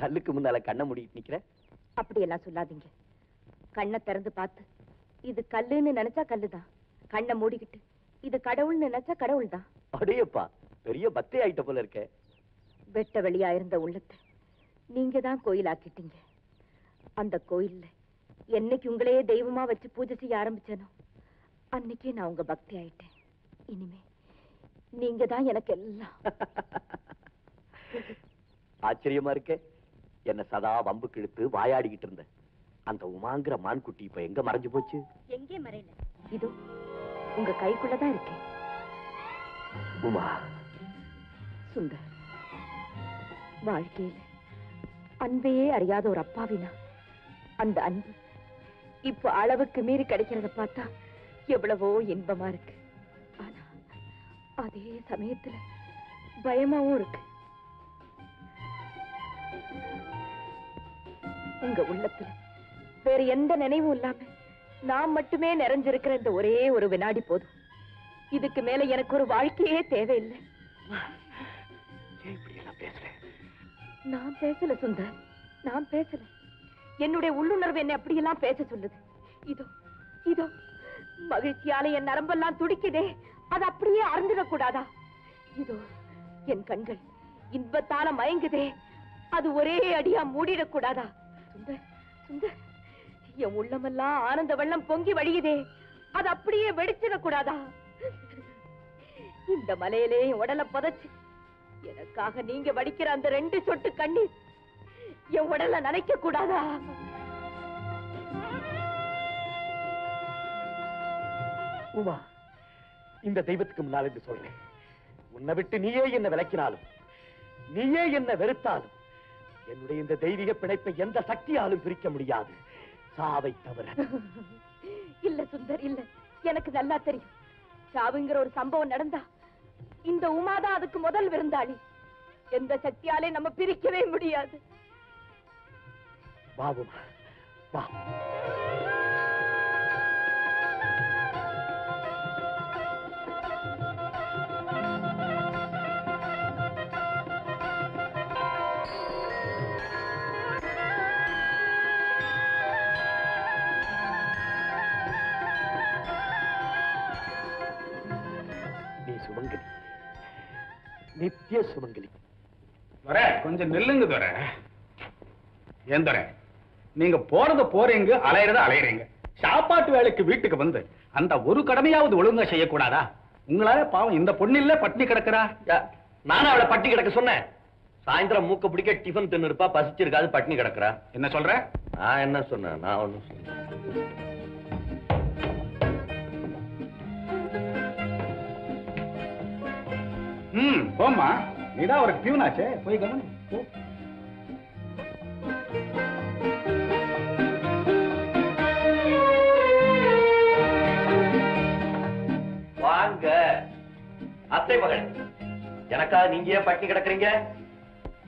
கல்லுக்கு முன்னால கண்ணை மூடிட்டு நிக்கிற? அப்படியெல்லாம் சொல்லாதீங்க. கண்ணை திறந்து பார்த்து இது கல்லுன்னு நினைச்சா கல்லுதான், கண்ணை மூடிக்கிட்டு இது கடவுள்னு நினைச்சா கடவுள் தான். அடேப்பா, பெரிய பக்தி ஆயிட்ட போல இருக்க. வெட்ட வெளியா இருந்த உள்ளத்தை நீங்க தான் கோயிலாக்கிட்டீங்க. அந்த கோயில்ல என்னைக்கு உங்களையே தெய்வமா வச்சு பூஜை செய்ய ஆரம்பிச்சேனோ அன்னைக்கே நான் உங்க பக்தி ஆயிட்டேன். இனிமே நீங்க தான் எனக்கு எல்லாம். ஆச்சரியமா இருக்க. என்ன சதா வம்புக்கு இழுத்து வாயாடிக்கிட்டு இருந்த அந்த உமாங்கிற மான்குட்டி இப்ப எங்க மறைஞ்சு போச்சு? எங்கே மறையல, இதோ உங்க கைக்குள்ளதான் இருக்கேன். உமா. சுந்தர், வாழ்க்கையில அன்பையே அறியாத ஒரு அப்பாவினா அந்த அன்பு இப்ப அளவுக்கு மீறி கிடைக்கிறத பார்த்தா எவ்வளவோ இன்பமா இருக்கு. ஆனா அதே சமயத்துல பயமாவும் இருக்கு. உங்க உள்ளத்துல வேற எந்த நினைவும் இல்லாம நான் மட்டுமே நிறைஞ்சிருக்கிற இந்த ஒரே ஒரு வினாடி போதும். இதுக்கு மேல எனக்கு ஒரு வாழ்க்கையே தேவையில்லை. நான் பேசல சுந்தர், நான் பேசல. என்னுடைய உள்ளுணர்வு என்னை அப்படியெல்லாம் பேச சொல்லுது. இதோ இதோ மகிழ்ச்சியால என் நரம்பெல்லாம் துடிக்குதே, அது அப்படியே அறந்துடக்கூடாதா? இதோ என் கண்கள் இன்பத்தால மயங்குதே, அது ஒரே அடியா மூடிடக்கூடாதா? சுந்தர், சுந்தர், என் உள்ளமெல்லாம் ஆனந்த வெள்ளம் பொங்கி வழியுதே, அது அப்படியே வெடிச்சிடக்கூடாதா? இந்த மலையிலே என் உடலை புதைச்சு எனக்காக நீங்க வடிக்கிற அந்த 2 சொட்டு கண்ணீர் என் உடலை நனைக்க கூடாதா? உமா, இந்த தெய்வத்துக்கு முன்னால் என்று சொல்றேன், உன்னை விட்டு நீயே என்ன விலக்கினாலும், நீயே என்ன வெறுத்தாலும், என்னுடைய இந்த தெய்வீக பிணைப்பை எந்த சக்தியாலும் பிரிக்க முடியாது, சாவை தவிர. இல்ல சுந்தர், இல்ல. எனக்கு நல்லா தெரியும், சாவுங்கிற ஒரு சம்பவம் நடந்தா இந்த உமாதான் அதுக்கு முதல் விருந்தாளி. எந்த சக்தியாலே நம்ம பிரிக்கவே முடியாது. வா உமா, வா. சுமங்கலி, நித்திய சுமங்கலி. கொஞ்சம் நெல்லுங்க துரை. ஏன் துரை, நீங்க போறது போறீங்க, அலையறது அலையறீங்க. சாப்பாட்டு வேலைக்கு வீட்டுக்கு வந்து அந்த ஒரு கடமையாவது ஒழுங்கா செய்யக்கூடாதா? உங்களால பாவம் இந்த பொண்ணில்ல பட்டினி கிடக்குறா. நானும் அவளை பட்டி கிடக்க சொன்னேன். சாயந்தரம் மூக்க பிடிக்க டிஃபன் தின்னு இருப்பா, பசிச்சிருக்காது, பட்டினி கிடக்குறா. என்ன சொல்ற? நான் என்ன சொன்னேன்? நான் ஒண்ணும் சொன்னேன். போமா, நீதான் ஒரு பியூனாச்சே, போய் கவனி. வாங்க அத்தை மகள், எனக்கா நீங்க ஏன் பட்டினி கிடக்குறீங்க?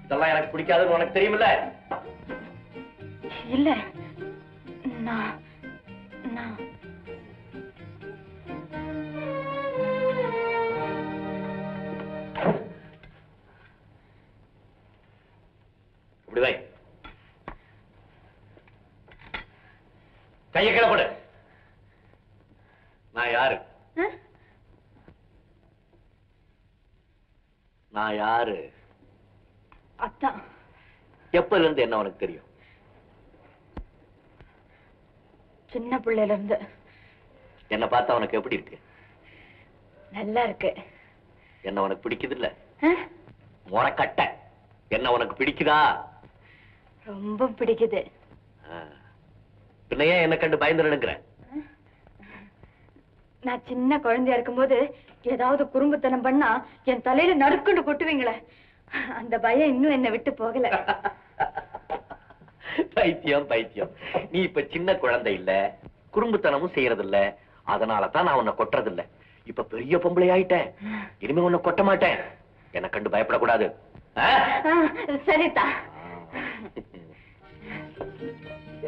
இதெல்லாம் எனக்கு பிடிக்காதுன்னு உனக்கு தெரியுமில்ல? இல்ல, இப்படிவை கையை கீழே போடு. நான் யாரு? நான் யாரு? அத்தான். எப்பல இருந்து என்ன உனக்கு தெரியும்? சின்ன பிள்ளையில இருந்து. என்ன பார்த்தா உனக்கு எப்படி இருக்கு? நல்லா இருக்கு. என்ன உனக்கு பிடிக்குது இல்ல? முறக்கட்ட. என்ன உனக்கு பிடிக்குதா? ரொம்ப பிடிக்குது. பின்ன ஏன் என்ன கண்டு பயந்து நினைக்கிற? நான் சின்ன குழந்தையா இருக்கும்போது ஏதாவது குறும்புத்தனம் பண்ணா என் தலையில நறுக்குண்டு கொட்டுவீங்களே, அந்த பயம் இன்னும் என்ன விட்டு போகல. பைத்தியம் பைத்தியம். நீ இப்ப சின்ன குழந்தை இல்ல, குறும்புத்தனமும் செய்யறது இல்ல, அதனாலதான் நான் உன்னை கொட்டுறது இல்ல. இப்ப பெரிய பொம்பளை ஆயிட்டேன், இனிமே உன்னை கொட்ட மாட்டேன். என்ன கண்டு பயப்படக்கூடாது. சரிதா.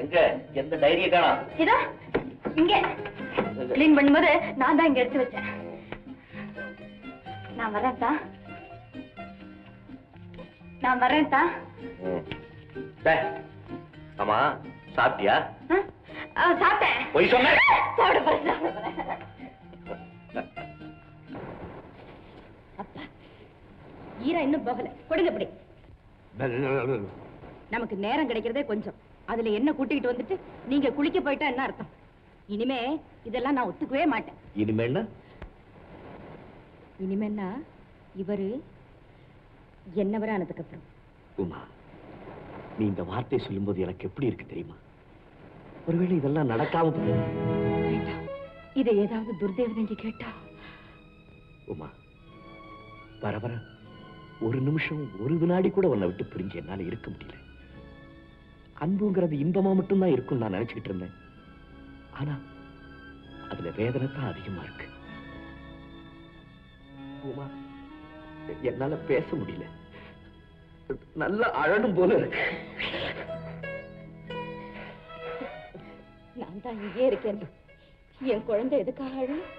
எங்க எந்த டைரிய காணோம்? இதோ இங்க கிளீன் பண்ணும்போது நான் தான் இங்க எடுத்து வச்சேன். நான் வரேன் தா. ஆமா சாப்பிட்டியா? சாப்பிட்டேன். போய் சொன்ன. அப்பா ஈரா இன்னும் போகல, கொடுங்க இப்படி. நமக்கு நேரம் கிடைக்கிறதே கொஞ்சம், அதுல என்ன கூட்டிக்கிட்டு வந்துட்டு நீங்க குளிக்க போயிட்டா என்ன அர்த்தம்? இனிமே இதெல்லாம் நான் ஒத்துக்கவே மாட்டேன். இனிமேன்னா இவரு என்னவர ஆனதுக்கு அப்புறம். உமா, நீ இந்த வார்த்தை சொல்லும்போது எனக்கு எப்படி இருக்கு தெரியுமா? ஒருவேளை இதெல்லாம் நடக்காம வேண்டாம், இதை ஏதாவது துர்தேவதை கேட்டா. உமா, வர வர ஒரு நிமிஷம் ஒரு வினாடி கூட உன்னை விட்டு பிரிஞ்சு என்னால இருக்க முடியல. அன்புங்கிறது இன்பமா மட்டும்தான் இருக்கும் நான் நினைச்சுக்கிட்டு இருந்தேன். ஆனா அதுல வேதனை தான் அதிகமா இருக்கு. உமா, என்னால பேச முடியல, நல்லா அழணும் போல இருக்கு. நான் தான் இங்கே இருக்கேன். என் குழந்தை எதுக்காக அழணும்?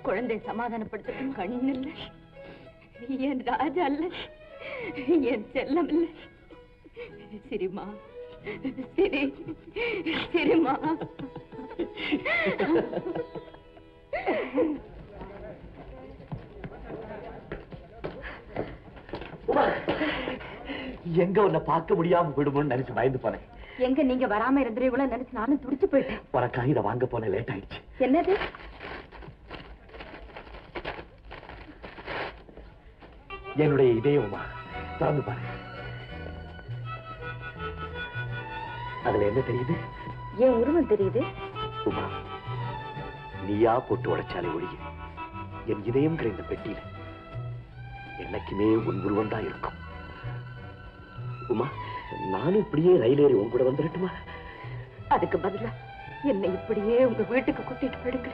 குழந்தையை சமாதானப்படுத்தும் கண்ணு இல்லை, என் ராஜா அல்ல, என் செல்லம் இல்லை. சரிம்மா, சரி சரிம்மா. எங்க உன்னை பார்க்க முடியாம விடுமோன்னு நினைச்சு பயந்து போனேன். எங்க நீங்க வராம இருந்துருவீங்களா நினைச்சு நானும் துடிச்சு போயிட்டேன். உனக்காக இதை வாங்க போன லேட் ஆயிடுச்சு. என்னது? என்னுடைய இதயமா திறந்து பாரு. அதுல என்ன தெரியுது? என் உருவம் தெரியுது. உமா, நீயா போட்டு உடைச்சாலே ஒழிய என் இதயம் கிடைந்த பெட்டியில என்னைக்குமே உன் உருவம் தான் இருக்கும். உமா, நானும் இப்படியே ரயில் ஏறி உன் கூட வந்துடட்டுமா? அதுக்கு பதிலா என்னை இப்படியே உங்க வீட்டுக்கு கூட்டிட்டு போயிடுங்க.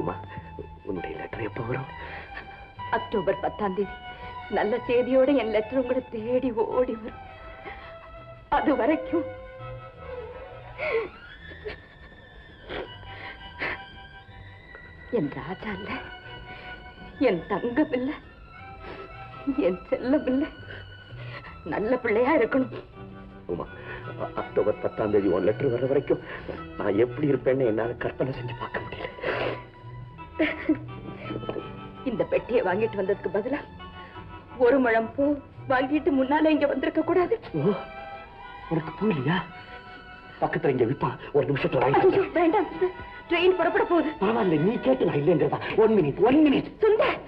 உமா, உன்னுடைய லெட்டர் எப்ப வரும்? அக்டோபர் 10ஆம் தேதி நல்ல செய்தியோட என் லெட்டர் உங்களை தேடி ஓடி வரும். அது வரைக்கும் என் ராஜா இல்ல, என் தங்கம் இல்ல, என் செல்லம் இல்ல, நல்ல பிள்ளையா இருக்கணும். உமா, அக்டோபர் 10ஆம் தேதி உன் லெட்டர் வர வரைக்கும் நான் எப்படி இருப்பேன்னு என்னால கற்பனை செஞ்சு பார்க்க முடியல. இந்த பெட்டியை வாங்கிட்டு வந்ததுக்கு பதிலா ஒரு முழம் பூ வாங்கிட்டு முன்னால இங்க வந்திருக்க கூடாது. உனக்கு புரியலையா? பக்கத்துல இங்க விப்பா, ஒரு நிமிஷத்துல வாங்கி. வேண்டாம், ட்ரெயின் புறப்பட போகுது. பரவாயில்ல, நீ கேட்டு நான் இல்லைங்கிறதா. 1 மினிட். சுந்தர்